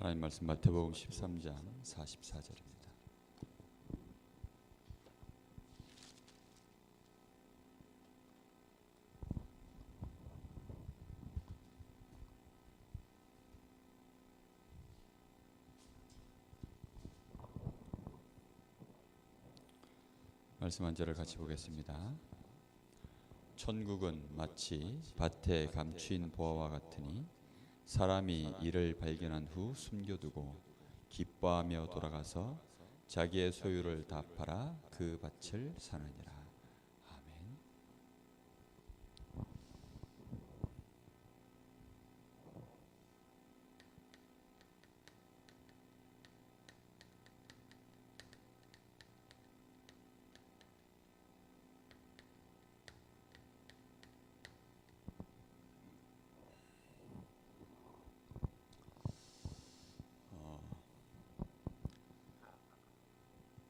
하나님 말씀 마태복음 13장 44절입니다. 말씀 한 절을 같이 보겠습니다. 천국은 마치 밭에 감추인 보화와 같으니 사람이 이를 발견한 후 숨겨두고 기뻐하며 돌아가서 자기의 소유를 다 팔아 그 밭을 사느니라. 아멘.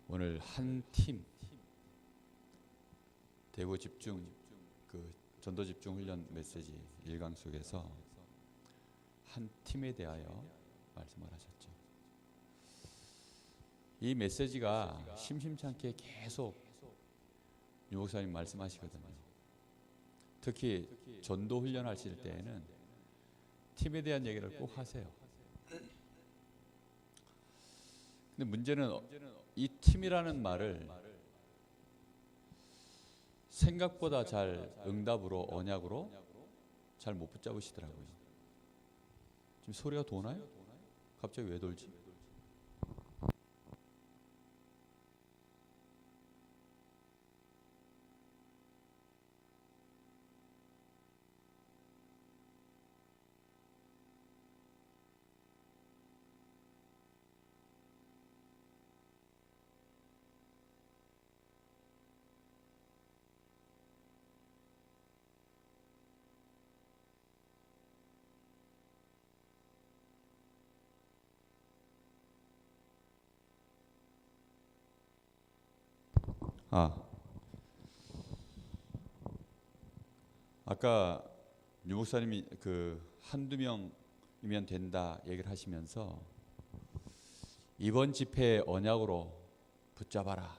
오늘 한 팀 대구 집중 전도 집중 훈련 메시지 1강 속에서 한 팀에 대하여 말씀을 하셨죠. 이 메시지가 심심찮게 계속 유 목사님 말씀하시거든요. 특히 전도 훈련 하실 때에는 팀에 대한 얘기를 꼭 하세요. 근데 문제는 이 팀이라는 말을 생각보다 잘 응답으로 언약으로 잘 못 붙잡으시더라고요. 지금 소리가 도나요? 갑자기 왜 돌지? 아까 유 목사님이 한두 명이면 된다 얘기를 하시면서 이번 집회 언약으로 붙잡아라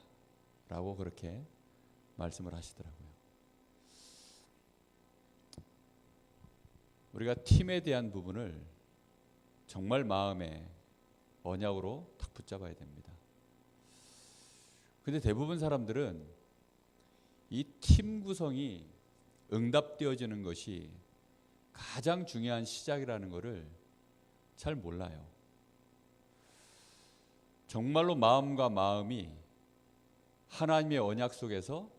라고 그렇게 말씀을 하시더라고요. 우리가 팀에 대한 부분을 정말 마음에 언약으로 탁 붙잡아야 됩니다. 근데 대부분 사람들은 이 팀 구성이 응답되어지는 것이 가장 중요한 시작이라는 것을 잘 몰라요. 정말로 마음과 마음이 하나님의 언약 속에서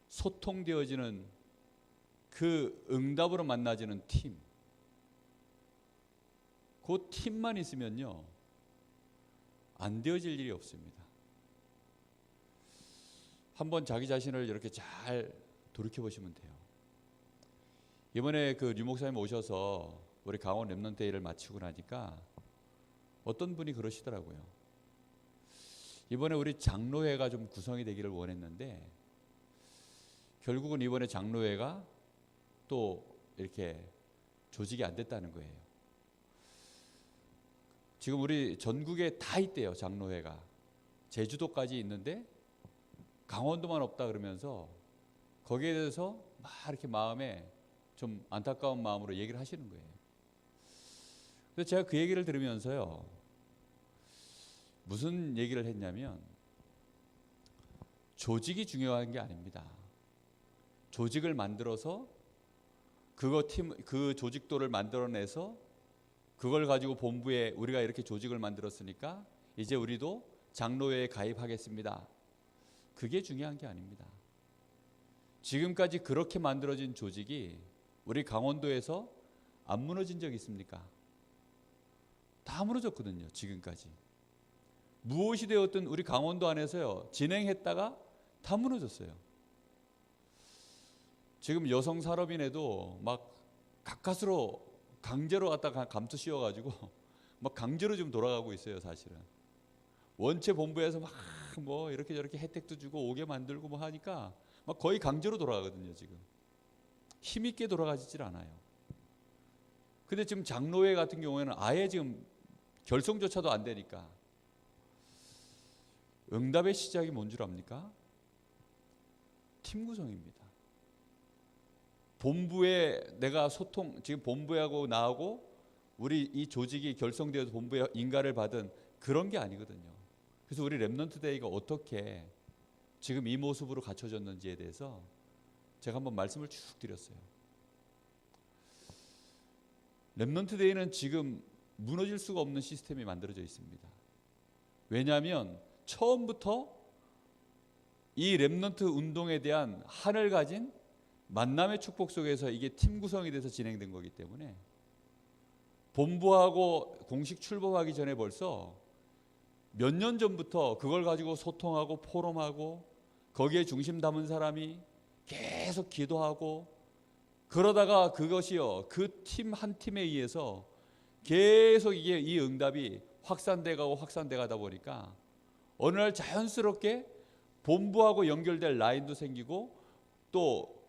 소통되어지는 그 응답으로 만나지는 팀, 그 팀만 있으면요 안 되어질 일이 없습니다. 한번 자기 자신을 이렇게 잘 돌이켜 보시면 돼요. 이번에 유 목사님 오셔서 우리 강원 렘넌트 데이를 마치고 나니까 어떤 분이 그러시더라고요. 이번에 우리 장로회가 좀 구성이 되기를 원했는데 결국은 이번에 장로회가 또 이렇게 조직이 안 됐다는 거예요. 지금 우리 전국에 다 있대요, 장로회가. 제주도까지 있는데 강원도만 없다 그러면서 거기에 대해서 막 이렇게 마음에 좀 안타까운 마음으로 얘기를 하시는 거예요. 그래서 제가 그 얘기를 들으면서요 무슨 얘기를 했냐면 조직이 중요한 게 아닙니다. 조직을 만들어서 그 조직도를 만들어내서 그걸 가지고 본부에 우리가 이렇게 조직을 만들었으니까 이제 우리도 장로회에 가입하겠습니다. 그게 중요한 게 아닙니다. 지금까지 그렇게 만들어진 조직이 우리 강원도에서 안 무너진 적 있습니까? 다 무너졌거든요. 지금까지. 무엇이 되었든 우리 강원도 안에서요 진행했다가 다 무너졌어요. 지금 여성 산업인에도 막 가까스로 강제로 갖다가 감투 씌워가지고 막 강제로 지금 돌아가고 있어요. 사실은 원체 본부에서 막 뭐 이렇게 저렇게 혜택도 주고 오게 만들고 뭐 하니까 막 거의 강제로 돌아가거든요. 지금 힘있게 돌아가지질 않아요. 근데 지금 장로회 같은 경우에는 아예 지금 결성조차도 안 되니까. 응답의 시작이 뭔 줄 압니까? 팀 구성입니다. 본부에 내가 지금 본부하고 나하고 우리 이 조직이 결성되어서 본부에 인가를 받은 그런 게 아니거든요. 그래서 우리 렘넌트 데이가 어떻게 지금 이 모습으로 갖춰졌는지에 대해서 제가 한번 말씀을 쭉 드렸어요. 렘넌트 데이는 지금 무너질 수가 없는 시스템이 만들어져 있습니다. 왜냐하면 처음부터 이 렘넌트 운동에 대한 한을 가진 만남의 축복 속에서 이게 팀 구성이 돼서 진행된 거기 때문에 본부하고 공식 출범하기 전에 벌써 몇 년 전부터 그걸 가지고 소통하고 포럼하고 거기에 중심 담은 사람이 계속 기도하고 그러다가 그것이요 그 팀 한 팀에 의해서 계속 이게 이 응답이 확산돼 가다 보니까 어느 날 자연스럽게 본부하고 연결될 라인도 생기고 또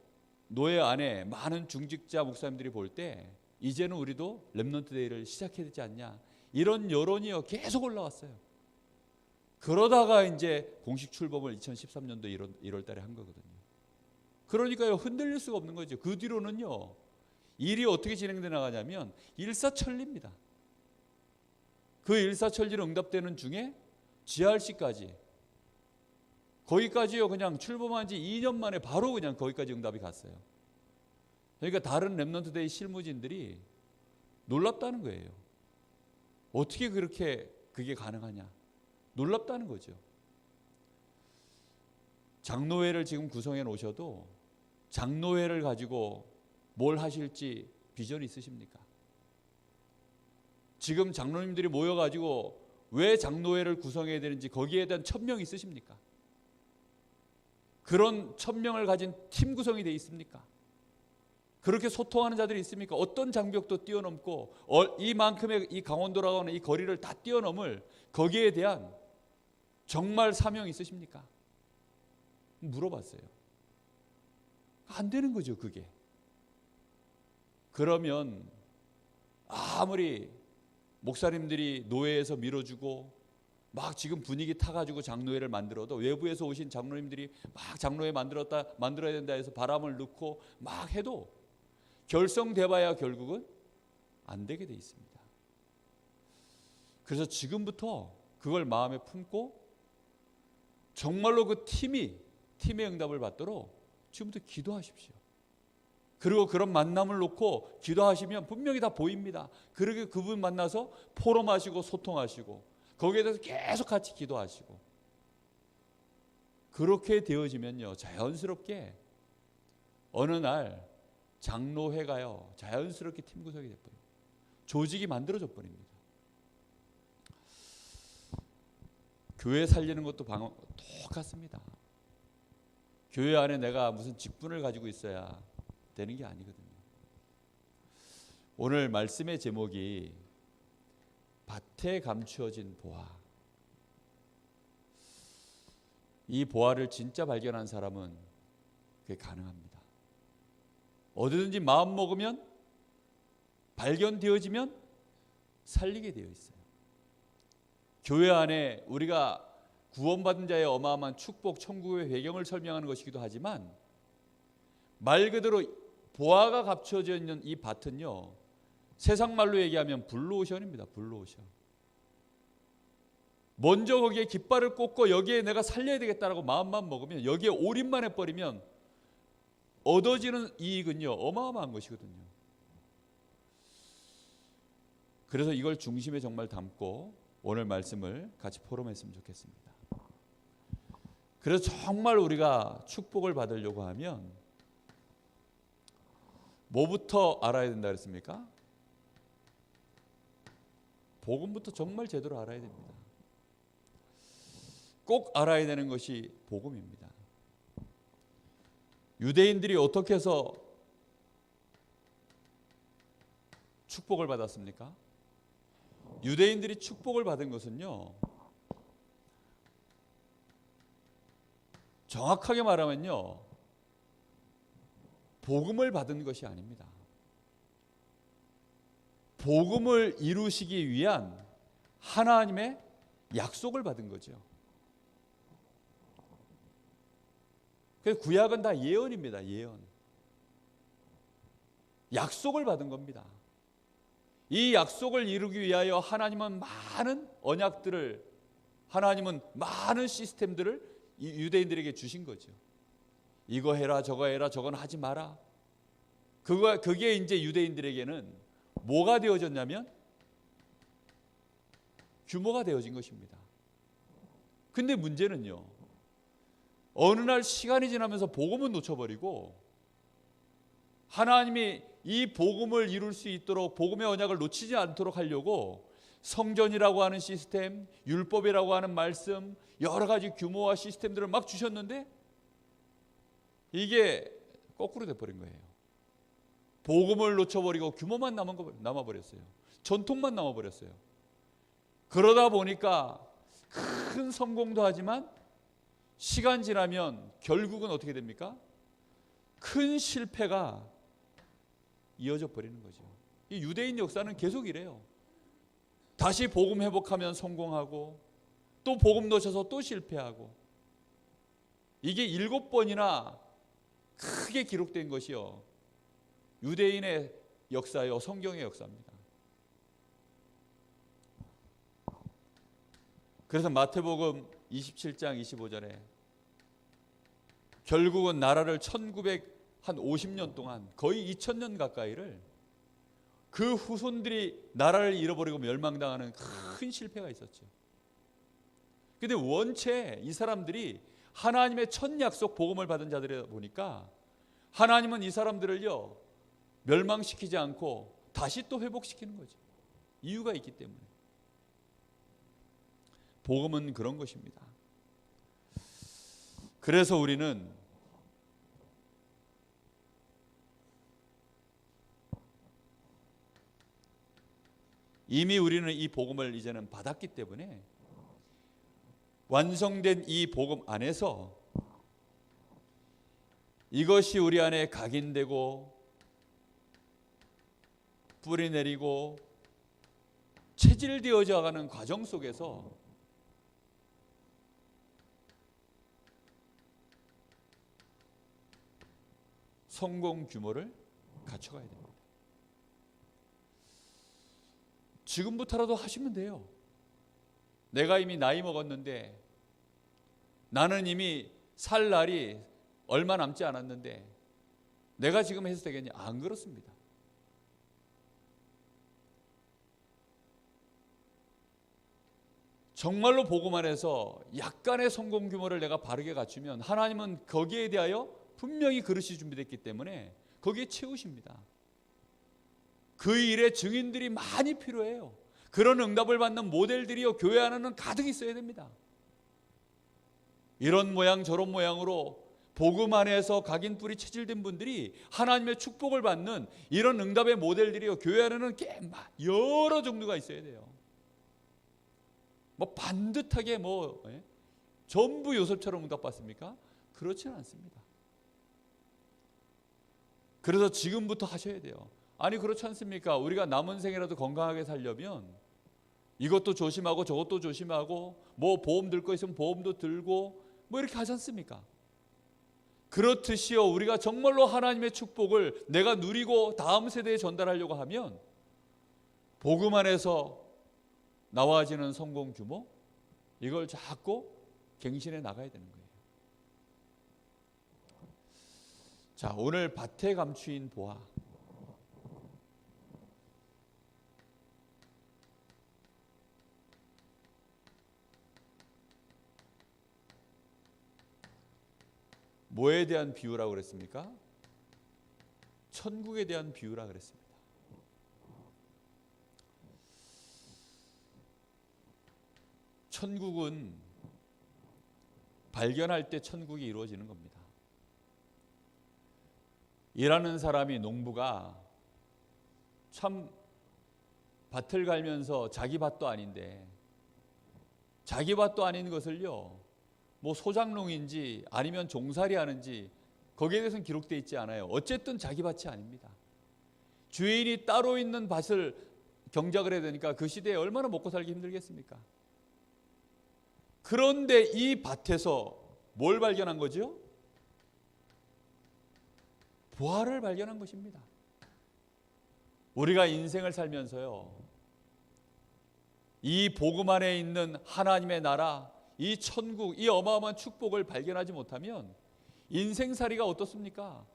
노예 안에 많은 중직자 목사님들이 볼 때 이제는 우리도 렘넌트 데이를 시작해야 되지 않냐 이런 여론이요 계속 올라왔어요. 그러다가 이제 공식 출범을 2013년도 1월 달에 한 거거든요. 그러니까요 흔들릴 수가 없는 거죠. 그 뒤로는요 일이 어떻게 진행돼 나가냐면 일사천리입니다. 그 일사천리로 응답되는 중에 GRC까지 거기까지요 그냥 출범한 지 2년 만에 바로 그냥 거기까지 응답이 갔어요. 그러니까 다른 렘넌트 데이 실무진들이 놀랍다는 거예요. 어떻게 그게 가능하냐 놀랍다는 거죠. 장로회를 지금 구성해 놓으셔도 장로회를 가지고 뭘 하실지 비전이 있으십니까? 지금 장로님들이 모여가지고 왜 장로회를 구성해야 되는지 거기에 대한 천명이 있으십니까? 그런 천명을 가진 팀 구성이 되어 있습니까? 그렇게 소통하는 자들이 있습니까? 어떤 장벽도 뛰어넘고 이만큼의 이 강원도라고 하는 이 거리를 다 뛰어넘을 거기에 대한 정말 사명이 있으십니까? 물어봤어요. 안 되는 거죠 그게. 그러면 아무리 목사님들이 노예에서 밀어주고 막 지금 분위기 타가지고 장로회를 만들어도 외부에서 오신 장로님들이 막 장로회 만들어야 된다 해서 바람을 넣고 막 해도 결성돼봐야 결국은 안 되게 돼 있습니다. 그래서 지금부터 그걸 마음에 품고 정말로 그 팀의 응답을 받도록 지금부터 기도하십시오. 그리고 그런 만남을 놓고 기도하시면 분명히 다 보입니다. 그렇게 그분 만나서 포럼하시고 소통하시고 거기에 대해서 계속 같이 기도하시고 그렇게 되어지면요 자연스럽게 어느 날 장로회가요 자연스럽게 팀 구성이 돼버려요. 조직이 만들어져 버립니다. 교회 살리는 것도 똑같습니다. 교회 안에 내가 무슨 직분을 가지고 있어야 되는 게 아니거든요. 오늘 말씀의 제목이 밭에 감추어진 보화. 이 보화를 진짜 발견한 사람은 그게 가능합니다. 어디든지 마음 먹으면 발견되어지면 살리게 되어 있어요. 교회 안에 우리가 구원받은 자의 어마어마한 축복, 천국의 배경을 설명하는 것이기도 하지만 말 그대로 보화가 감춰져 있는 이 밭은요 세상 말로 얘기하면 블루오션입니다. 블루오션. 먼저 거기에 깃발을 꽂고 여기에 내가 살려야 되겠다라고 마음만 먹으면 여기에 올인만 해버리면 얻어지는 이익은요 어마어마한 것이거든요. 그래서 이걸 중심에 정말 담고 오늘 말씀을 같이 포럼했으면 좋겠습니다. 그래서 정말 우리가 축복을 받으려고 하면 뭐부터 알아야 된다 그랬습니까? 복음부터 정말 제대로 알아야 됩니다. 꼭 알아야 되는 것이 복음입니다. 유대인들이 어떻게 해서 축복을 받았습니까? 유대인들이 축복을 받은 것은요 정확하게 말하면요 복음을 받은 것이 아닙니다. 복음을 이루시기 위한 하나님의 약속을 받은 거죠. 그래서 구약은 다 예언입니다. 예언. 약속을 받은 겁니다. 이 약속을 이루기 위하여 하나님은 많은 언약들을, 하나님은 많은 시스템들을 유대인들에게 주신 거죠. 이거 해라, 저거 해라, 저건 하지 마라. 그게 이제 유대인들에게는 뭐가 되어졌냐면 규모가 되어진 것입니다. 근데 문제는요, 어느 날 시간이 지나면서 복음은 놓쳐버리고 하나님이 이 복음을 이룰 수 있도록 복음의 언약을 놓치지 않도록 하려고 성전이라고 하는 시스템, 율법이라고 하는 말씀, 여러 가지 규모와 시스템들을 막 주셨는데 이게 거꾸로 돼버린 거예요. 복음을 놓쳐버리고 규모만 남아버렸어요. 전통만 남아버렸어요. 그러다 보니까 큰 성공도 하지만 시간 지나면 결국은 어떻게 됩니까? 큰 실패가 이어져 버리는 거죠. 이 유대인 역사는 계속 이래요. 다시 복음 회복하면 성공하고 또 복음 놓쳐서 또 실패하고, 이게 7번이나 크게 기록된 것이요, 유대인의 역사요, 성경의 역사입니다. 그래서 마태복음 27장 25절에 결국은 나라를 1950년 동안 거의 2000년 가까이를 그 후손들이 나라를 잃어버리고 멸망당하는 큰 실패가 있었죠. 근데 원체 이 사람들이 하나님의 첫 약속 복음을 받은 자들이다 보니까 하나님은 이 사람들을요 멸망시키지 않고 다시 또 회복시키는 거죠. 이유가 있기 때문에. 복음은 그런 것입니다. 그래서 우리는 이미 우리는 이 복음을 이제는 받았기 때문에 완성된 이 복음 안에서 이것이 우리 안에 각인되고 뿌리 내리고 체질되어져 가는 과정 속에서 성공 규모를 갖춰가야 됩니다. 지금부터라도 하시면 돼요. 내가 이미 나이 먹었는데, 나는 이미 살 날이 얼마 남지 않았는데 내가 지금 해서 되겠냐? 안 그렇습니다. 정말로 복음 안에서 약간의 성공 규모를 내가 바르게 갖추면 하나님은 거기에 대하여 분명히 그릇이 준비됐기 때문에 거기에 채우십니다. 그 일에 증인들이 많이 필요해요. 그런 응답을 받는 모델들이요 교회 안에는 가득 있어야 됩니다. 이런 모양 저런 모양으로 복음 안에서 각인 뿌리 체질된 분들이 하나님의 축복을 받는 이런 응답의 모델들이요 교회 안에는 여러 종류가 있어야 돼요. 뭐 반듯하게 전부 요셉처럼 응답받습니까? 그렇지는 않습니다. 그래서 지금부터 하셔야 돼요. 아니 그렇지 않습니까? 우리가 남은 생이라도 건강하게 살려면 이것도 조심하고 저것도 조심하고 뭐 보험 들 거 있으면 보험도 들고 뭐 이렇게 하지 않습니까? 그렇듯이요 우리가 정말로 하나님의 축복을 내가 누리고 다음 세대에 전달하려고 하면 복음 안에서 나와지는 성공 규모, 이걸 자꾸 갱신해 나가야 되는 거예요. 자, 오늘 밭에 감추인 보화. 뭐에 대한 비유라고 그랬습니까? 천국에 대한 비유라 그랬습니다. 천국은 발견할 때 천국이 이루어지는 겁니다. 일하는 사람이, 농부가 참 밭을 갈면서 자기 밭도 아닌데 자기 밭도 아닌 것을요 뭐 소작농인지 아니면 종살이 하는지 거기에 대해서는 기록되어 있지 않아요. 어쨌든 자기 밭이 아닙니다. 주인이 따로 있는 밭을 경작을 해야 되니까 그 시대에 얼마나 먹고 살기 힘들겠습니까? 그런데 이 밭에서 뭘 발견한 거죠? 부활을 발견한 것입니다. 우리가 인생을 살면서요, 이 복음 안에 있는 하나님의 나라, 이 천국, 이 어마어마한 축복을 발견하지 못하면 인생살이가 어떻습니까?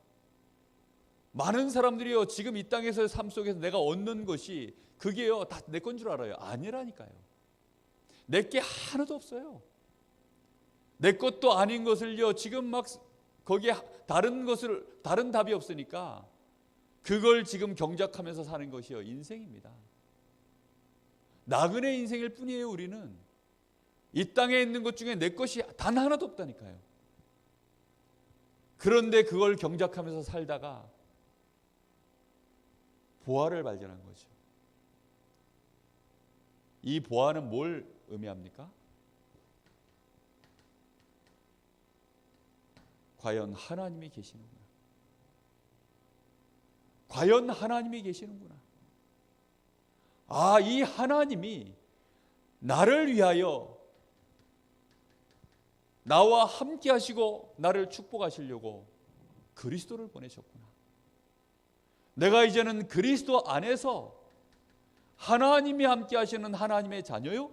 많은 사람들이요, 지금 이 땅에서의 삶 속에서 내가 얻는 것이 그게요 다 내 건 줄 알아요. 아니라니까요. 내게 하나도 없어요. 내 것도 아닌 것을요 지금 막 거기에 다른 답이 없으니까 그걸 지금 경작하면서 사는 것이요 인생입니다. 나그네 인생일 뿐이에요. 우리는 이 땅에 있는 것 중에 내 것이 단 하나도 없다니까요. 그런데 그걸 경작하면서 살다가 보화를 발견한 거죠. 이 보화는 뭘 의미합니까? 과연 하나님이 계시는구나. 과연 하나님이 계시는구나. 아, 이 하나님이 나를 위하여 나와 함께 하시고 나를 축복하시려고 그리스도를 보내셨구나. 내가 이제는 그리스도 안에서 하나님이 함께 하시는 하나님의 자녀요?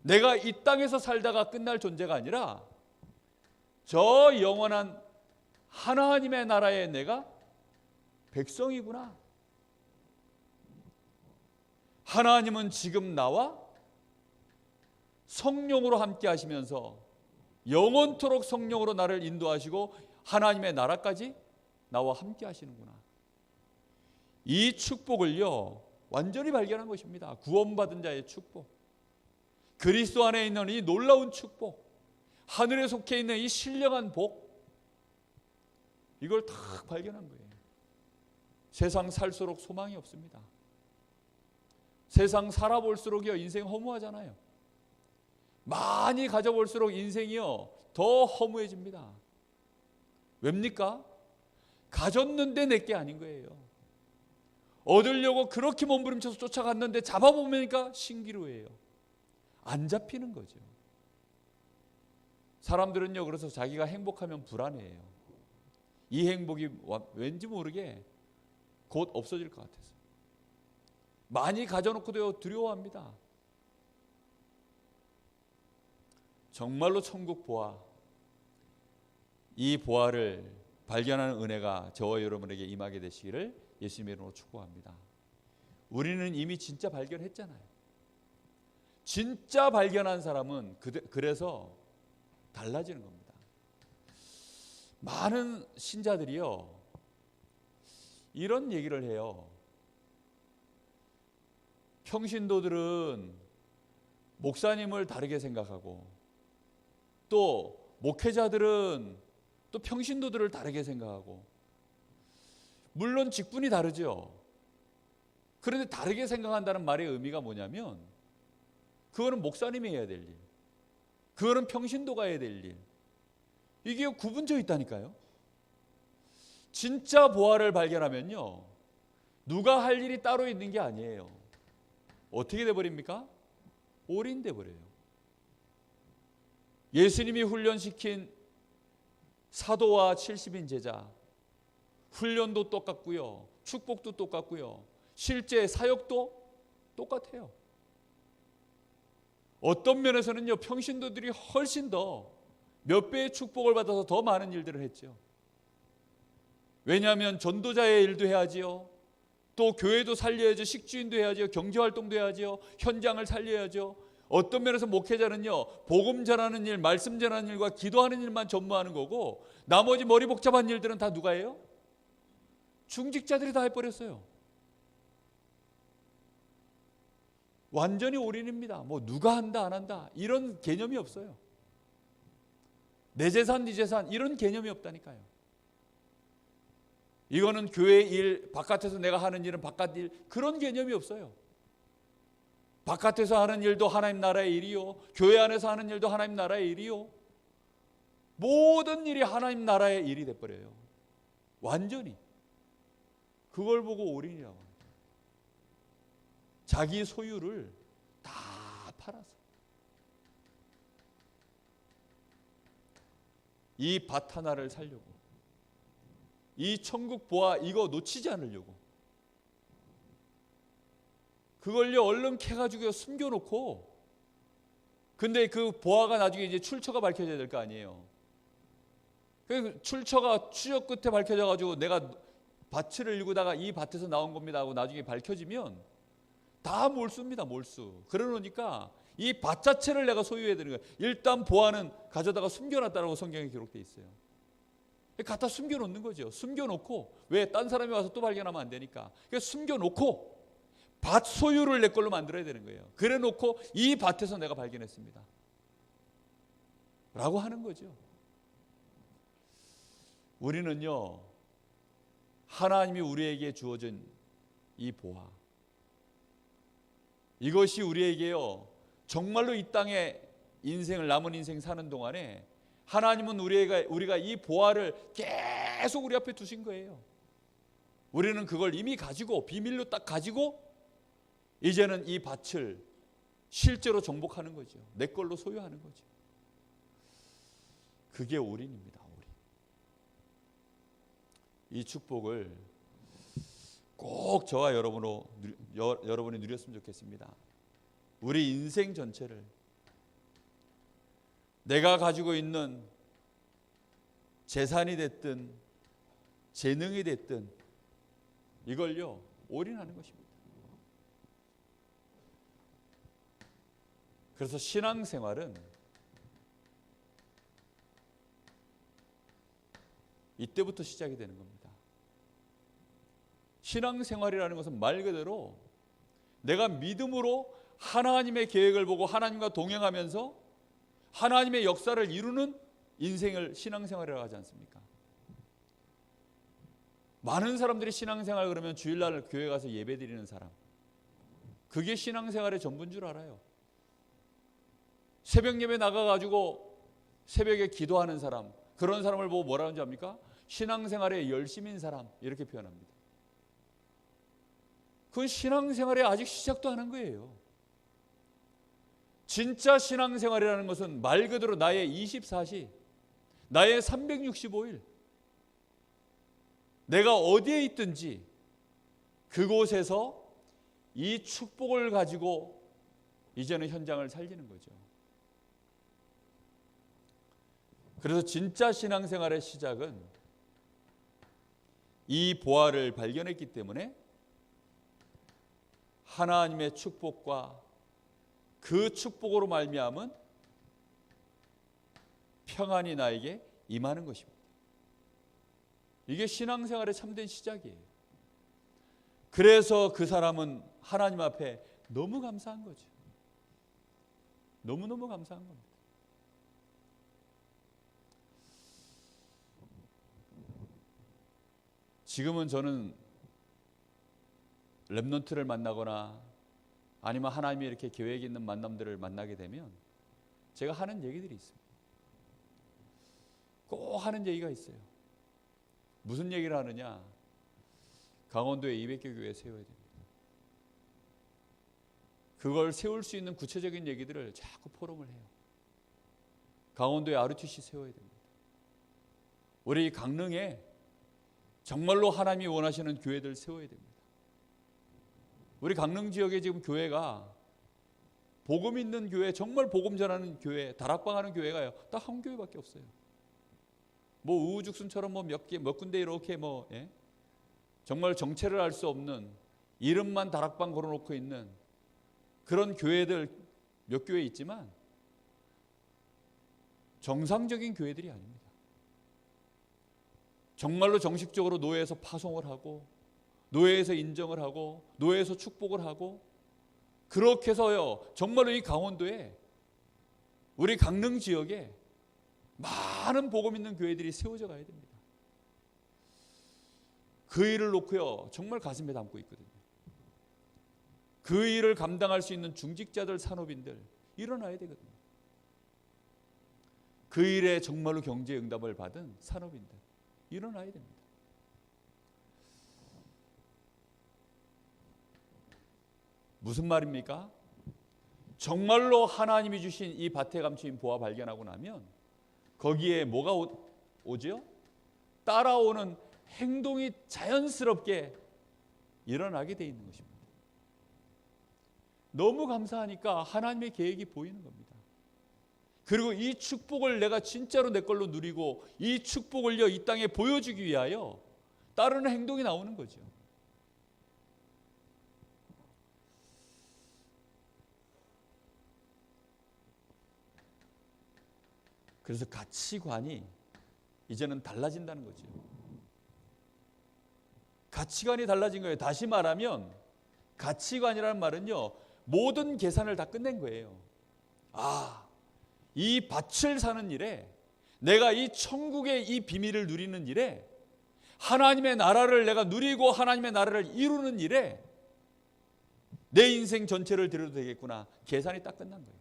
내가 이 땅에서 살다가 끝날 존재가 아니라 저 영원한 하나님의 나라의 내가 백성이구나. 하나님은 지금 나와 성령으로 함께 하시면서 영원토록 성령으로 나를 인도하시고 하나님의 나라까지 나와 함께 하시는구나. 이 축복을요 완전히 발견한 것입니다. 구원받은 자의 축복, 그리스도 안에 있는 이 놀라운 축복, 하늘에 속해 있는 이 신령한 복, 이걸 다 발견한 거예요. 세상 살수록 소망이 없습니다. 세상 살아볼수록요 인생 허무하잖아요. 많이 가져볼수록 인생이요 더 허무해집니다. 왜입니까? 가졌는데 내게 아닌 거예요. 얻으려고 그렇게 몸부림쳐서 쫓아갔는데 잡아보니까 신기루예요. 안 잡히는 거죠. 사람들은요 그래서 자기가 행복하면 불안해해요. 이 행복이 왠지 모르게 곧 없어질 것 같아서 많이 가져놓고도 두려워합니다. 정말로 천국 보화, 이 보화를 발견하는 은혜가 저와 여러분에게 임하게 되시기를 예수님의 이름으로 축복합니다. 우리는 이미 진짜 발견했잖아요. 진짜 발견한 사람은 그래서 달라지는 겁니다. 많은 신자들이요 이런 얘기를 해요. 평신도들은 목사님을 다르게 생각하고 또 목회자들은 또 평신도들을 다르게 생각하고, 물론 직분이 다르죠. 그런데 다르게 생각한다는 말의 의미가 뭐냐면 그거는 목사님이 해야 될 일, 그거는 평신도가 해야 될 일, 이게 구분되어 있다니까요. 진짜 보화를 발견하면요 누가 할 일이 따로 있는 게 아니에요. 어떻게 돼버립니까? 올인돼 버려요. 예수님이 훈련시킨 사도와 70인 제자, 훈련도 똑같고요, 축복도 똑같고요, 실제 사역도 똑같아요. 어떤 면에서는요 평신도들이 훨씬 더 몇 배의 축복을 받아서 더 많은 일들을 했죠. 왜냐하면 전도자의 일도 해야지요, 또 교회도 살려야죠, 식주인도 해야죠, 경제활동도 해야죠, 현장을 살려야죠. 어떤 면에서 목회자는요 복음 전하는 일, 말씀 전하는 일과 기도하는 일만 전무하는 거고 나머지 머리 복잡한 일들은 다 누가 해요? 중직자들이 다 해버렸어요. 완전히 올인입니다. 뭐 누가 한다 안 한다 이런 개념이 없어요. 내 재산 네 재산 이런 개념이 없다니까요. 이거는 교회 일, 바깥에서 내가 하는 일은 바깥 일, 그런 개념이 없어요. 바깥에서 하는 일도 하나님 나라의 일이요, 교회 안에서 하는 일도 하나님 나라의 일이요, 모든 일이 하나님 나라의 일이 돼버려요. 완전히. 그걸 보고 올인이라고 합니다. 자기 소유를 다 팔아서 이 밭 하나를 살려고, 이 천국 보화 이거 놓치지 않으려고 그걸요 얼른 캐가지고 숨겨놓고, 근데 그 보화가 나중에 이제 출처가 밝혀져야 될 거 아니에요. 그 출처가 추적 끝에 밝혀져가지고 내가 밭을 일구다가 이 밭에서 나온 겁니다 하고 나중에 밝혀지면 다 몰수입니다. 몰수. 그러니까 이 밭 자체를 내가 소유해야 되는 거예요. 일단 보화는 가져다가 숨겨놨다라고 성경에 기록되어 있어요. 갖다 숨겨놓는 거죠. 숨겨놓고, 왜? 딴 사람이 와서 또 발견하면 안 되니까. 그래서 숨겨놓고 밭 소유를 내 걸로 만들어야 되는 거예요. 그래 놓고 이 밭에서 내가 발견했습니다 라고 하는 거죠. 우리는요, 하나님이 우리에게 주어진 이 보화, 이것이 우리에게요 정말로 이 땅에 인생을, 남은 인생 사는 동안에 하나님은 우리가 이 보화를 계속 우리 앞에 두신 거예요. 우리는 그걸 이미 가지고, 비밀로 딱 가지고 이제는 이 밭을 실제로 정복하는 거죠. 내 걸로 소유하는 거죠. 그게 올인입니다. 올인. 이 축복을 꼭 저와 여러분이 누렸으면 좋겠습니다. 우리 인생 전체를, 내가 가지고 있는 재산이 됐든 재능이 됐든 이걸요 올인하는 것입니다. 그래서 신앙생활은 이때부터 시작이 되는 겁니다. 신앙생활이라는 것은 말 그대로 내가 믿음으로 하나님의 계획을 보고 하나님과 동행하면서 하나님의 역사를 이루는 인생을 신앙생활이라고 하지 않습니까? 많은 사람들이 신앙생활 그러면 주일날 교회 가서 예배 드리는 사람, 그게 신앙생활의 전부인 줄 알아요. 새벽 예배 나가가지고 새벽에 기도하는 사람, 그런 사람을 보고 뭐라고 하는지 압니까? 신앙생활에 열심인 사람, 이렇게 표현합니다. 그건 신앙생활에 아직 시작도 안 한 거예요. 진짜 신앙생활이라는 것은 말 그대로 나의 24시, 나의 365일, 내가 어디에 있든지 그곳에서 이 축복을 가지고 이제는 현장을 살리는 거죠. 그래서 진짜 신앙생활의 시작은 이 보화를 발견했기 때문에 하나님의 축복과 그 축복으로 말미암은 평안이 나에게 임하는 것입니다. 이게 신앙생활의 참된 시작이에요. 그래서 그 사람은 하나님 앞에 너무 감사한 거죠. 너무너무 감사한 겁니다. 지금은 저는 렘넌트를 만나거나 아니면 하나님이 이렇게 계획 있는 만남들을 만나게 되면 제가 하는 얘기들이 있습니다. 꼭 하는 얘기가 있어요. 무슨 얘기를 하느냐? 강원도에 200개 교회 세워야 됩니다. 그걸 세울 수 있는 구체적인 얘기들을 자꾸 포럼을 해요. 강원도에 RUTC 세워야 됩니다. 우리 강릉에 정말로 하나님이 원하시는 교회들 세워야 됩니다. 우리 강릉 지역에 지금 교회가 복음 있는 교회, 정말 복음 전하는 교회, 다락방 하는 교회가요 딱 한 교회밖에 없어요. 뭐 우후죽순처럼 뭐 몇 군데 이렇게 정말 정체를 알 수 없는 이름만 다락방 걸어놓고 있는 그런 교회들 몇 교회 있지만 정상적인 교회들이 아닙니다. 정말로 정식적으로 노예에서 파송을 하고 노예에서 인정을 하고 노예에서 축복을 하고 그렇게 해서요 정말로 이 강원도에 우리 강릉 지역에 많은 복음 있는 교회들이 세워져 가야 됩니다. 그 일을 놓고요 정말 가슴에 담고 있거든요. 그 일을 감당할 수 있는 중직자들, 산업인들 일어나야 되거든요. 그 일에 정말로 경제 응답을 받은 산업인들 일어나야 됩니다. 무슨 말입니까? 정말로 하나님이 주신 이 밭에 감추인 보화 발견하고 나면 거기에 뭐가 오죠? 따라오는 행동이 자연스럽게 일어나게 돼 있는 것입니다. 너무 감사하니까 하나님의 계획이 보이는 겁니다. 그리고 이 축복을 내가 진짜로 내 걸로 누리고 이 축복을요 이 땅에 보여주기 위하여 따르는 행동이 나오는 거죠. 그래서 가치관이 이제는 달라진다는 거죠. 가치관이 달라진 거예요. 다시 말하면 가치관이라는 말은요 모든 계산을 다 끝낸 거예요. 이 밭을 사는 일에, 내가 이 천국의 이 비밀을 누리는 일에, 하나님의 나라를 내가 누리고 하나님의 나라를 이루는 일에 내 인생 전체를 드려도 되겠구나. 계산이 딱 끝난 거예요.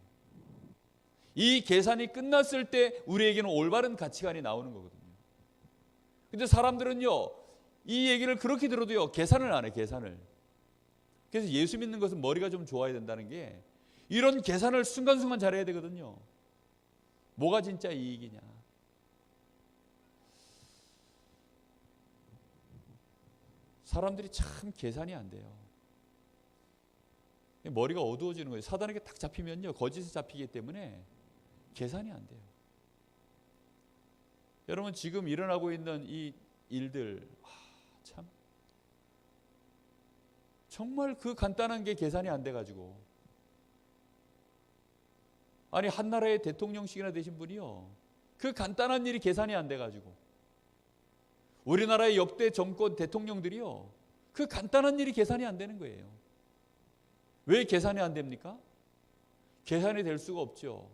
이 계산이 끝났을 때 우리에게는 올바른 가치관이 나오는 거거든요. 근데 사람들은요 이 얘기를 그렇게 들어도요 계산을 안 해. 계산을. 그래서 예수 믿는 것은 머리가 좀 좋아야 된다는 게, 이런 계산을 순간순간 잘해야 되거든요. 뭐가 진짜 이익이냐. 사람들이 참 계산이 안 돼요. 머리가 어두워지는 거예요. 사단에게 딱 잡히면요 거짓에 잡히기 때문에 계산이 안 돼요. 여러분 지금 일어나고 있는 이 일들 참 정말 그 간단한 게 계산이 안 돼가지고, 아니 한 나라의 대통령씩이나 되신 분이요 그 간단한 일이 계산이 안 돼가지고, 우리나라의 역대 정권 대통령들이요 그 간단한 일이 계산이 안 되는 거예요. 왜 계산이 안 됩니까? 계산이 될 수가 없죠.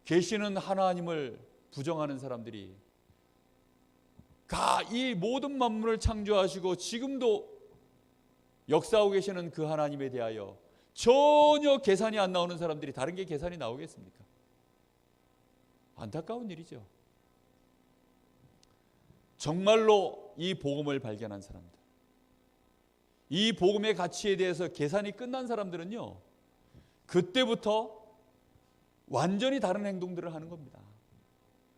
계시는 하나님을 부정하는 사람들이 이 모든 만물을 창조하시고 지금도 역사하고 계시는 그 하나님에 대하여 전혀 계산이 안 나오는 사람들이 다른 게 계산이 나오겠습니까? 안타까운 일이죠. 정말로 이 복음을 발견한 사람들, 이 복음의 가치에 대해서 계산이 끝난 사람들은요 그때부터 완전히 다른 행동들을 하는 겁니다.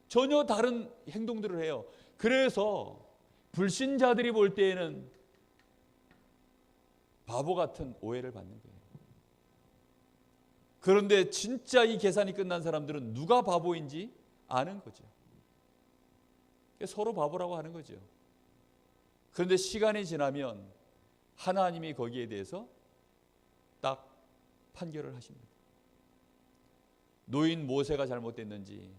전혀 다른 행동들을 해요. 그래서 불신자들이 볼 때에는 바보 같은 오해를 받는 거예요. 그런데 진짜 이 계산이 끝난 사람들은 누가 바보인지 아는 거죠. 서로 바보라고 하는 거죠. 그런데 시간이 지나면 하나님이 거기에 대해서 딱 판결을 하십니다. 노인 모세가 잘못됐는지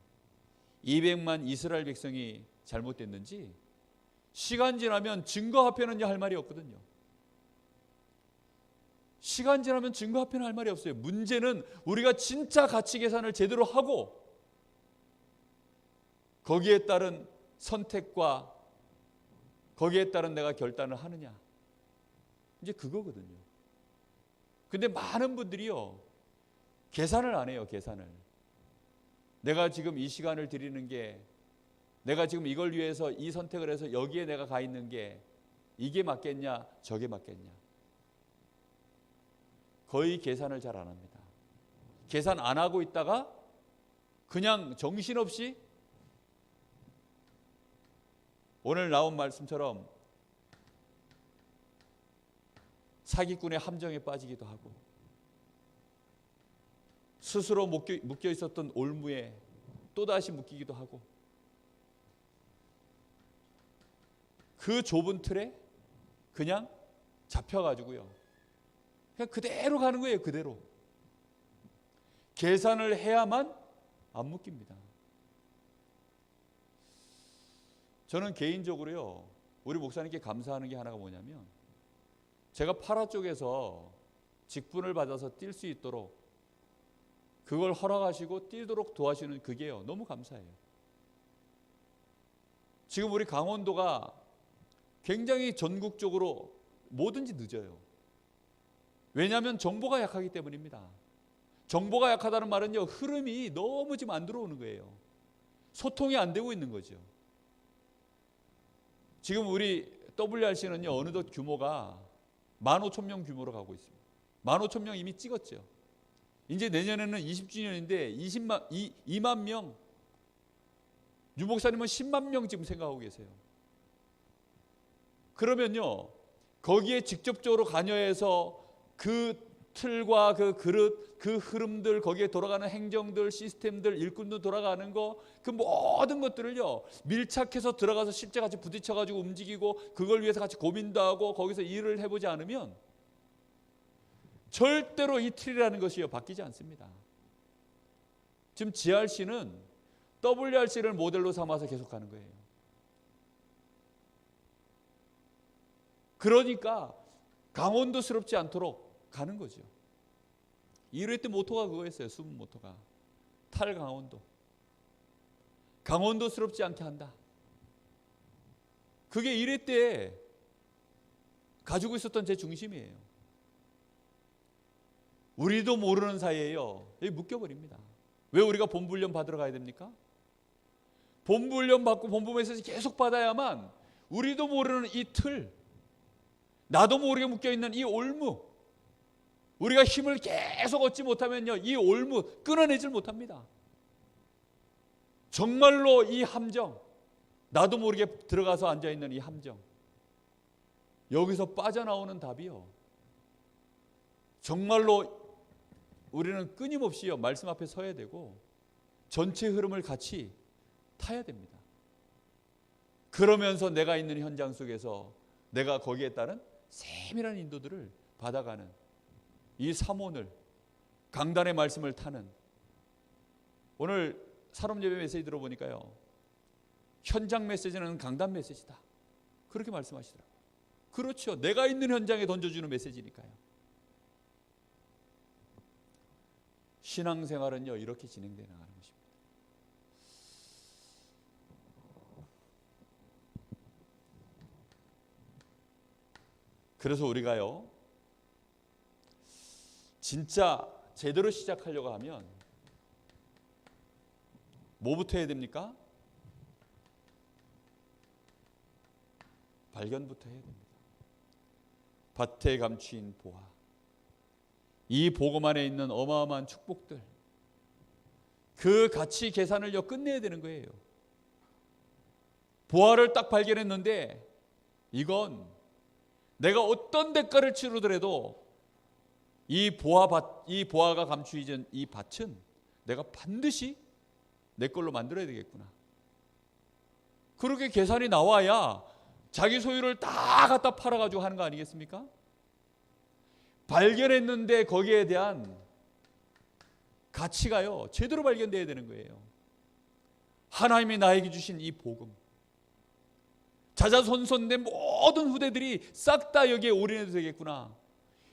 200만 이스라엘 백성이 잘못됐는지 시간 지나면 증거 앞에는 할 말이 없거든요. 시간 지나면 증거 앞에는 할 말이 없어요. 문제는 우리가 진짜 가치 계산을 제대로 하고 거기에 따른 선택과 거기에 따른 내가 결단을 하느냐, 이제 그거거든요. 근데 많은 분들이요 계산을 안 해요. 계산을. 내가 지금 이 시간을 드리는 게, 내가 지금 이걸 위해서 이 선택을 해서 여기에 내가 가 있는 게 이게 맞겠냐 저게 맞겠냐, 거의 계산을 잘 안 합니다. 계산 안 하고 있다가 그냥 정신없이 오늘 나온 말씀처럼 사기꾼의 함정에 빠지기도 하고, 스스로 묶여 있었던 올무에 또다시 묶이기도 하고, 그 좁은 틀에 그냥 잡혀가지고요 그냥 그대로 가는 거예요. 그대로. 계산을 해야만 안 묶입니다. 저는 개인적으로요 우리 목사님께 감사하는 게 하나가 뭐냐면, 제가 파라 쪽에서 직분을 받아서 뛸 수 있도록 그걸 허락하시고 뛰도록 도와주시는 그게요 너무 감사해요. 지금 우리 강원도가 굉장히 전국적으로 뭐든지 늦어요. 왜냐하면 정보가 약하기 때문입니다. 정보가 약하다는 말은요 흐름이 너무 지금 안 들어오는 거예요. 소통이 안 되고 있는 거죠. 지금 우리 WRC는요 어느덧 규모가 15,000명 규모로 가고 있습니다. 15,000명 이미 찍었죠. 이제 내년에는 20주년인데 2만 명, 유 목사님은 10만 명 지금 생각하고 계세요. 그러면요, 거기에 직접적으로 관여해서 그 틀과 그 그릇, 그 흐름들, 거기에 돌아가는 행정들, 시스템들, 일꾼들 돌아가는 거, 그 모든 것들을요 밀착해서 들어가서 실제 같이 부딪혀가지고 움직이고 그걸 위해서 같이 고민도 하고 거기서 일을 해보지 않으면 절대로 이 틀이라는 것이요 바뀌지 않습니다. 지금 GRC는 WRC를 모델로 삼아서 계속하는 거예요. 그러니까 강원도스럽지 않도록 가는 거죠. 1회 때 모토가 그거였어요. 숨은 모토가 탈강원도, 강원도스럽지 않게 한다. 그게 1회 때 가지고 있었던 제 중심이에요. 우리도 모르는 사이에요 여기 묶여버립니다. 왜 우리가 본부훈련 받으러 가야 됩니까? 본부훈련 받고 본부 메시지 계속 받아야만 우리도 모르는 이 틀, 나도 모르게 묶여있는 이 올무, 우리가 힘을 계속 얻지 못하면요 이 올무 끊어내질 못합니다. 정말로 이 함정, 나도 모르게 들어가서 앉아있는 이 함정, 여기서 빠져나오는 답이요 정말로 우리는 끊임없이요 말씀 앞에 서야 되고 전체 흐름을 같이 타야 됩니다. 그러면서 내가 있는 현장 속에서 내가 거기에 따른 세밀한 인도들을 받아가는 이 사모늘, 강단의 말씀을 타는, 오늘 산업예배 메시지 들어보니까요 현장 메시지는 강단 메시지다 그렇게 말씀하시더라고요. 그렇죠. 내가 있는 현장에 던져주는 메시지니까요. 신앙생활은요 이렇게 진행되어 나가는 것입니다. 그래서 우리가요 진짜 제대로 시작하려고 하면 뭐부터 해야 됩니까? 발견부터 해야 됩니다. 밭에 감추인 보화, 이 복음 안에 있는 어마어마한 축복들, 그 가치 계산을요 끝내야 되는 거예요. 보화를 딱 발견했는데 이건 내가 어떤 대가를 치르더라도 이 보화가 감추어진 이 밭은 내가 반드시 내 걸로 만들어야 되겠구나. 그렇게 계산이 나와야 자기 소유를 다 갖다 팔아가지고 하는 거 아니겠습니까? 발견했는데 거기에 대한 가치가요 제대로 발견돼야 되는 거예요. 하나님이 나에게 주신 이 복음, 자자손손 내 모든 후대들이 싹 다 여기에 올인해도 되겠구나.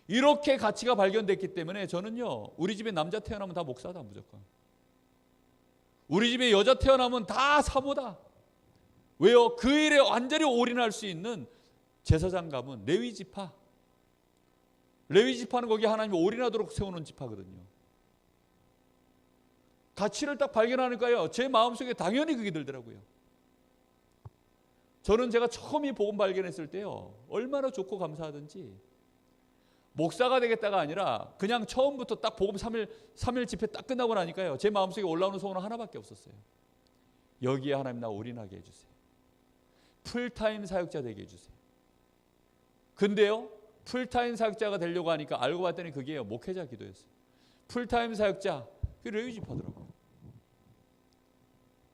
이렇게 가치가 발견됐기 때문에 저는요 우리 집에 남자 태어나면 다 목사다 무조건. 우리 집에 여자 태어나면 다 사모다. 왜요? 그 일에 완전히 올인할 수 있는 제사장 가문 레위 지파. 레위 지파는 거기 하나님이 올인하도록 세우는 지파거든요. 가치를 딱 발견하니까요 제 마음속에 당연히 그게 들더라고요. 저는 제가 처음 이 복음 발견했을 때요 얼마나 좋고 감사하든지 목사가 되겠다가 아니라 그냥 처음부터 딱 복음 3일 집회 딱 끝나고 나니까요 제 마음속에 올라오는 소원은 하나밖에 없었어요. 여기에 하나님 나 올인하게 해주세요. 풀타임 사역자 되게 해주세요. 근데요 풀타임 사역자가 되려고 하니까 알고 봤더니 그게 목회자 기도였어요. 풀타임 사역자, 그게 레위 지파더라고요.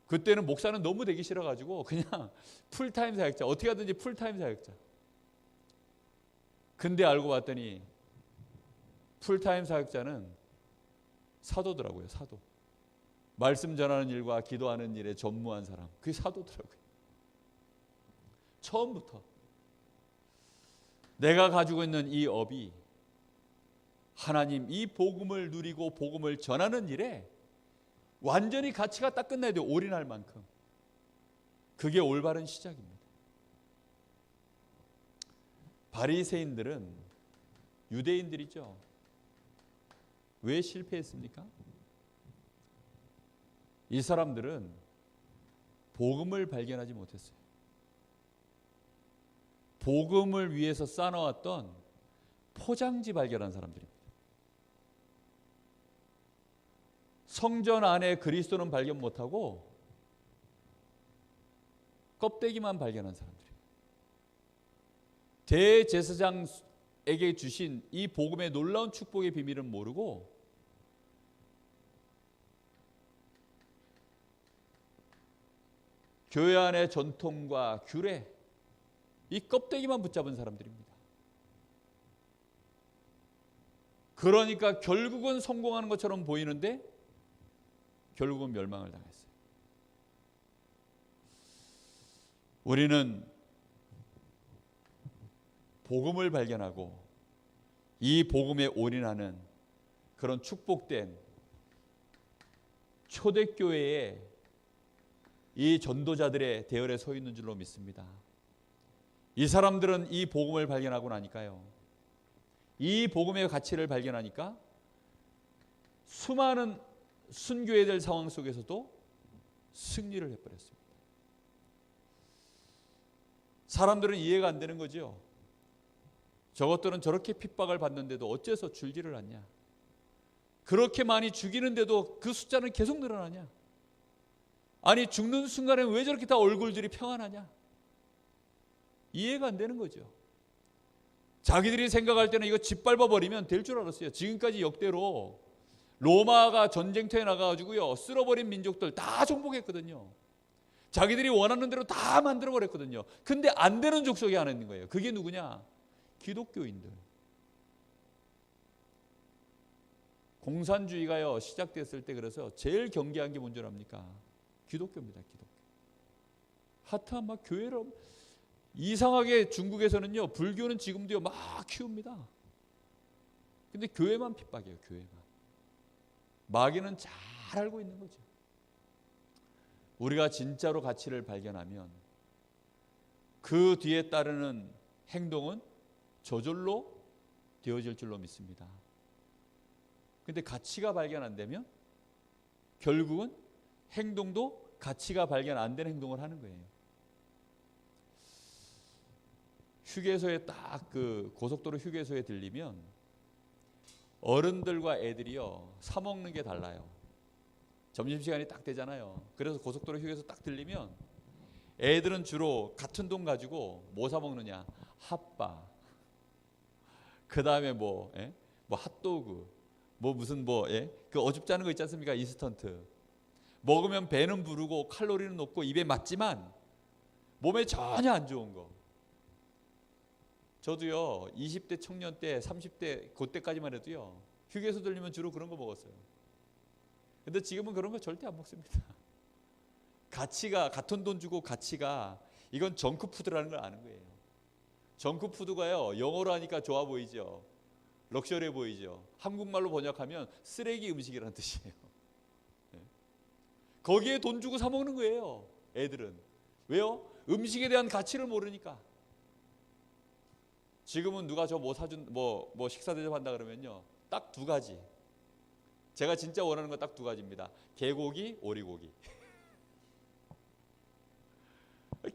그때는 목사는 너무 되기 싫어가지고 그냥 풀타임 사역자, 어떻게 하든지 풀타임 사역자. 근데 알고 봤더니 풀타임 사역자는 사도더라고요. 사도. 말씀 전하는 일과 기도하는 일에 전무한 사람, 그게 사도더라고요. 처음부터 내가 가지고 있는 이 업이 하나님 이 복음을 누리고 복음을 전하는 일에 완전히 가치가 딱 끝나야 돼요. 올인할 만큼. 그게 올바른 시작입니다. 바리새인들은 유대인들이죠. 왜 실패했습니까? 이 사람들은 복음을 발견하지 못했어요. 복음을 위해서 쌓아놓았던 포장지 발견한 사람들입니다. 성전 안에 그리스도는 발견 못하고 껍데기만 발견한 사람들이에요. 대제사장에게 주신 이 복음의 놀라운 축복의 비밀은 모르고 교회 안의 전통과 규례, 이 껍데기만 붙잡은 사람들입니다. 그러니까 결국은 성공하는 것처럼 보이는데 결국은 멸망을 당했어요. 우리는 복음을 발견하고 이 복음에 올인하는 그런 축복된 초대교회의 이 전도자들의 대열에 서 있는 줄로 믿습니다. 이 사람들은 이 복음을 발견하고 나니까요, 이 복음의 가치를 발견하니까 수많은 순교해야 상황 속에서도 승리를 해버렸습니다. 사람들은 이해가 안 되는 거죠. 저것들은 저렇게 핍박을 받는데도 어째서 줄지를 않냐? 그렇게 많이 죽이는데도 그 숫자는 계속 늘어나냐? 아니 죽는 순간에 왜 저렇게 다 얼굴들이 평안하냐? 이해가 안 되는 거죠. 자기들이 생각할 때는 이거 짓밟아버리면 될 줄 알았어요. 지금까지 역대로 로마가 전쟁터에 나가가지고요, 쓸어버린 민족들 다 정복했거든요. 자기들이 원하는 대로 다 만들어버렸거든요. 근데 안 되는 족속이 하나 있는 거예요. 그게 누구냐? 기독교인들. 공산주의가요 시작됐을 때 그래서 제일 경계한 게 뭔지 압니까? 기독교입니다. 기독교. 하여튼 막 교회를 이상하게 중국에서는요 불교는 지금도요 막 키웁니다. 근데 교회만 핍박이에요. 교회만. 마귀는 잘 알고 있는 거죠. 우리가 진짜로 가치를 발견하면 그 뒤에 따르는 행동은 저절로 되어질 줄로 믿습니다. 근데 가치가 발견 안 되면 결국은 행동도 가치가 발견 안 된 행동을 하는 거예요. 휴게소에 딱 그 고속도로 휴게소에 들리면 어른들과 애들이요 사 먹는 게 달라요. 점심시간이 딱 되잖아요. 그래서 고속도로 휴게소 딱 들리면 애들은 주로 같은 돈 가지고 뭐 사 먹느냐? 핫바. 그 다음에 뭐 핫도그, 뭐 무슨 그 어줍지 않은 거 있지 않습니까? 인스턴트. 먹으면 배는 부르고 칼로리는 높고 입에 맞지만 몸에 전혀 안 좋은 거. 저도요 20대 청년 때 30대 그때까지만 해도요 휴게소 들리면 주로 그런 거 먹었어요. 근데 지금은 그런 거 절대 안 먹습니다. 가치가 같은 돈 주고 가치가 이건 정크푸드라는 걸 아는 거예요. 정크푸드가요 영어로 하니까 좋아 보이죠. 럭셔리해 보이죠. 한국말로 번역하면 쓰레기 음식이라는 뜻이에요. 거기에 돈 주고 사 먹는 거예요. 애들은. 왜요? 음식에 대한 가치를 모르니까. 지금은 누가 저 뭐 사준 뭐 식사 대접한다 그러면요 딱 두 가지. 제가 진짜 원하는 거 딱 두 가지입니다. 개고기, 오리고기.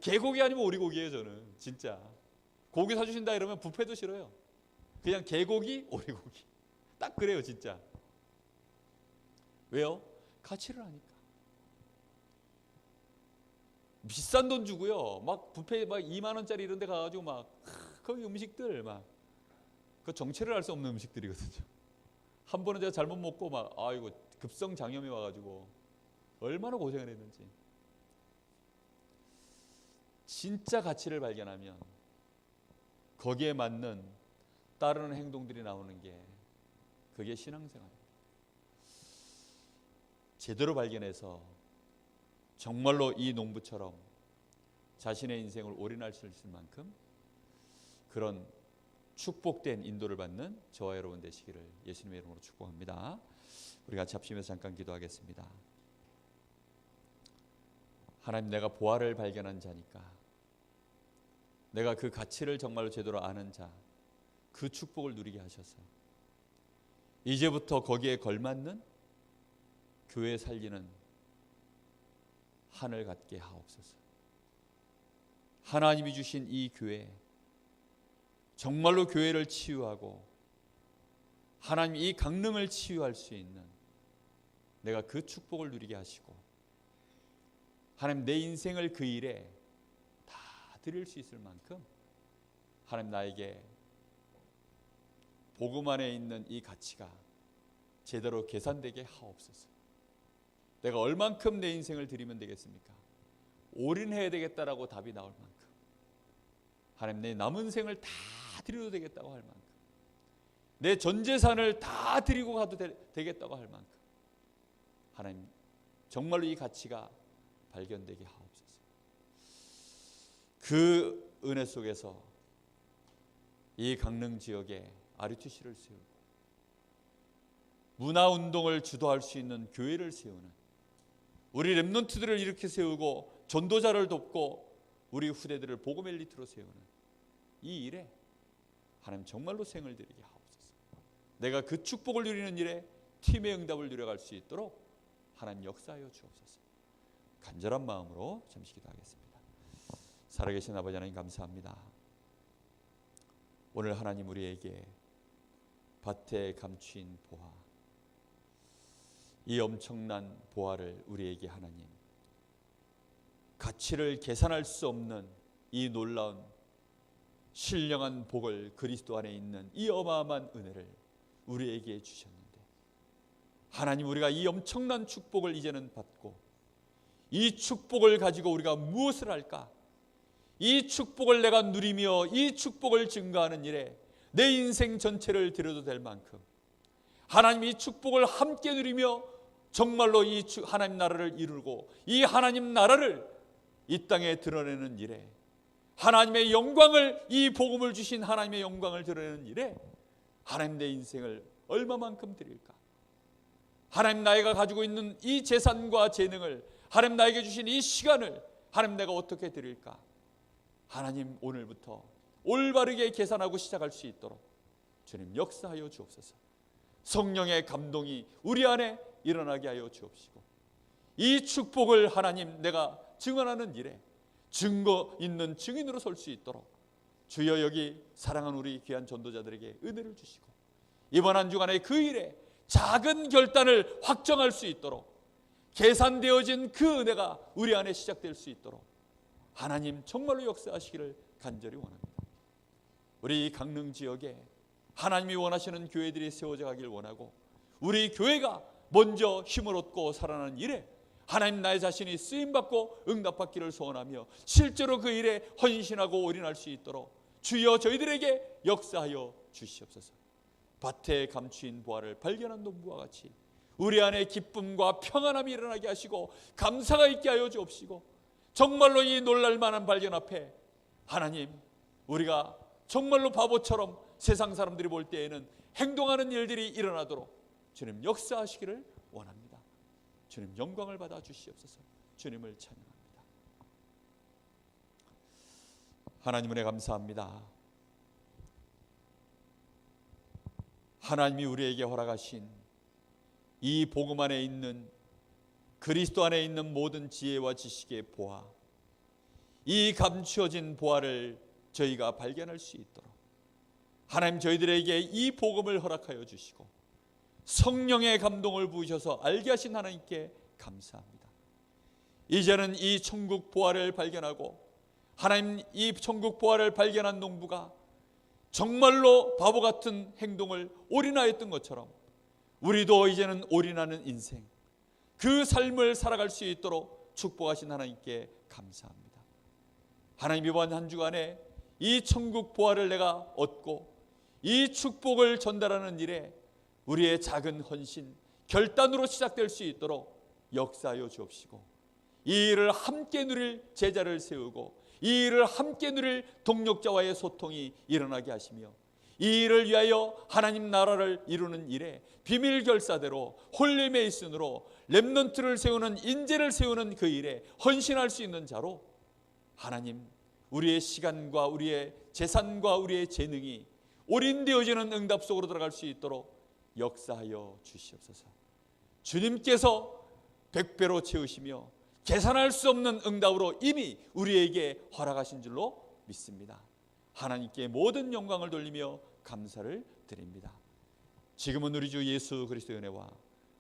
개고기 아니면 오리고기예요. 저는 진짜 고기 사주신다 이러면 뷔페도 싫어요. 그냥 개고기, 오리고기. 딱 그래요 진짜. 왜요? 가치를 아니까. 비싼 돈 주고요. 막 뷔페 막 2만 원짜리 이런 데 가가지고 막 거기 음식들 막 그 정체를 알 수 없는 음식들이거든요. 한 번은 제가 잘못 먹고 막 아이고 급성 장염이 와가지고 얼마나 고생을 했는지. 진짜 가치를 발견하면 거기에 맞는 따르는 행동들이 나오는 게 그게 신앙생활입니다. 제대로 발견해서 정말로 이 농부처럼 자신의 인생을 올인할 수 있을 만큼 그런 축복된 인도를 받는 저와 여러분 되시기를 예수님의 이름으로 축복합니다. 우리 같이 합심해서 잠깐 기도하겠습니다. 하나님, 내가 보화를 발견한 자니까, 내가 그 가치를 정말로 제대로 아는 자, 그 축복을 누리게 하셔서 이제부터 거기에 걸맞는 교회 살리는 하늘 갖게 하옵소서. 하나님이 주신 이 교회, 정말로 교회를 치유하고 하나님 이 강릉을 치유할 수 있는 내가 그 축복을 누리게 하시고 하나님 내 인생을 그 일에 다 드릴 수 있을 만큼 하나님 나에게 복음 안에 있는 이 가치가 제대로 계산되게 하옵소서. 내가 얼만큼 내 인생을 드리면 되겠습니까? 올인해야 되겠다라고 답이 나올 만큼 하나님 내 남은 생을 다 드려도 되겠다고 할 만큼 내 전 재산을 다 드리고 가도 되겠다고 할 만큼 하나님 정말로 이 가치가 발견되게 하옵소서. 그 은혜 속에서 이 강릉 지역에 RUTC를 세우고 문화운동을 주도할 수 있는 교회를 세우는 우리 렘넌트들을 이렇게 세우고 전도자를 돕고 우리 후대들을 복음 엘리트로 세우는 이 일에 하나님 정말로 생을 드리게 하옵소서. 내가 그 축복을 누리는 일에 팀의 응답을 누려갈 수 있도록 하나님 역사하여 주옵소서. 간절한 마음으로 잠시 기도하겠습니다. 살아계신 아버지 하나님 감사합니다. 오늘 하나님 우리에게 밭에 감추인 보화, 이 엄청난 보화를 우리에게 하나님 가치를 계산할 수 없는 이 놀라운 신령한 복을 그리스도 안에 있는 이 어마어마한 은혜를 우리에게 주셨는데 하나님 우리가 이 엄청난 축복을 이제는 받고 이 축복을 가지고 우리가 무엇을 할까? 이 축복을 내가 누리며 이 축복을 증거하는 일에 내 인생 전체를 드려도 될 만큼 하나님 이 축복을 함께 누리며 정말로 이 하나님 나라를 이루고 이 하나님 나라를 이 땅에 드러내는 일에 하나님의 영광을 이 복음을 주신 하나님의 영광을 드러내는 일에 하나님 내 인생을 얼마만큼 드릴까? 하나님 나이가 가지고 있는 이 재산과 재능을 하나님 나에게 주신 이 시간을 하나님 내가 어떻게 드릴까? 하나님 오늘부터 올바르게 계산하고 시작할 수 있도록 주님 역사하여 주옵소서. 성령의 감동이 우리 안에 일어나게 하여 주옵시고 이 축복을 하나님 내가 증언하는 일에 증거 있는 증인으로 설 수 있도록 주여 여기 사랑하는 우리 귀한 전도자들에게 은혜를 주시고 이번 한 주간의 그 일에 작은 결단을 확정할 수 있도록 계산되어진 그 은혜가 우리 안에 시작될 수 있도록 하나님 정말로 역사하시기를 간절히 원합니다. 우리 강릉 지역에 하나님이 원하시는 교회들이 세워져 가길 원하고 우리 교회가 먼저 힘을 얻고 살아나는 일에 하나님 나의 자신이 쓰임받고 응답받기를 소원하며 실제로 그 일에 헌신하고 올인할 수 있도록 주여 저희들에게 역사하여 주시옵소서. 밭에 감추인 보화를 발견한 농부와 같이 우리 안에 기쁨과 평안함이 일어나게 하시고 감사가 있게 하여 주옵시고 정말로 이 놀랄만한 발견 앞에 하나님 우리가 정말로 바보처럼 세상 사람들이 볼 때에는 행동하는 일들이 일어나도록 주님 역사하시기를 원합니다. 주님 영광을 받아 주시옵소서. 주님을 찬양합니다. 하나님 은혜 감사합니다. 하나님이 우리에게 허락하신 이 복음 안에 있는 그리스도 안에 있는 모든 지혜와 지식의 보화, 이 감추어진 보화를 저희가 발견할 수 있도록 하나님 저희들에게 이 복음을 허락하여 주시고 성령의 감동을 부으셔서 알게 하신 하나님께 감사합니다. 이제는 이 천국 보화를 발견하고 하나님 이 천국 보화를 발견한 농부가 정말로 바보 같은 행동을 올인하였던 것처럼 우리도 이제는 올인하는 인생 그 삶을 살아갈 수 있도록 축복하신 하나님께 감사합니다. 하나님 이번 한 주간에 이 천국 보화를 내가 얻고 이 축복을 전달하는 일에 우리의 작은 헌신, 결단으로 시작될 수 있도록 역사하여 주옵시고 이 일을 함께 누릴 제자를 세우고 이 일을 함께 누릴 동력자와의 소통이 일어나게 하시며 이 일을 위하여 하나님 나라를 이루는 일에 비밀 결사대로 홀리 메이슨으로 렘넌트를 세우는 인재를 세우는 그 일에 헌신할 수 있는 자로 하나님 우리의 시간과 우리의 재산과 우리의 재능이 올인되어지는 응답 속으로 들어갈 수 있도록 역사하여 주시옵소서. 주님께서 100배로 채우시며 계산할 수 없는 응답으로 이미 우리에게 허락하신 줄로 믿습니다. 하나님께 모든 영광을 돌리며 감사를 드립니다. 지금은 우리 주 예수 그리스도의 은혜와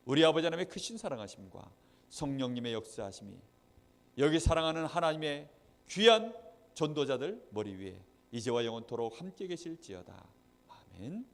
우리 아버지 하나님의 크신 사랑하심과 성령님의 역사하심이 여기 사랑하는 하나님의 귀한 전도자들 머리 위에 이제와 영원토록 함께 계실지어다. 아멘.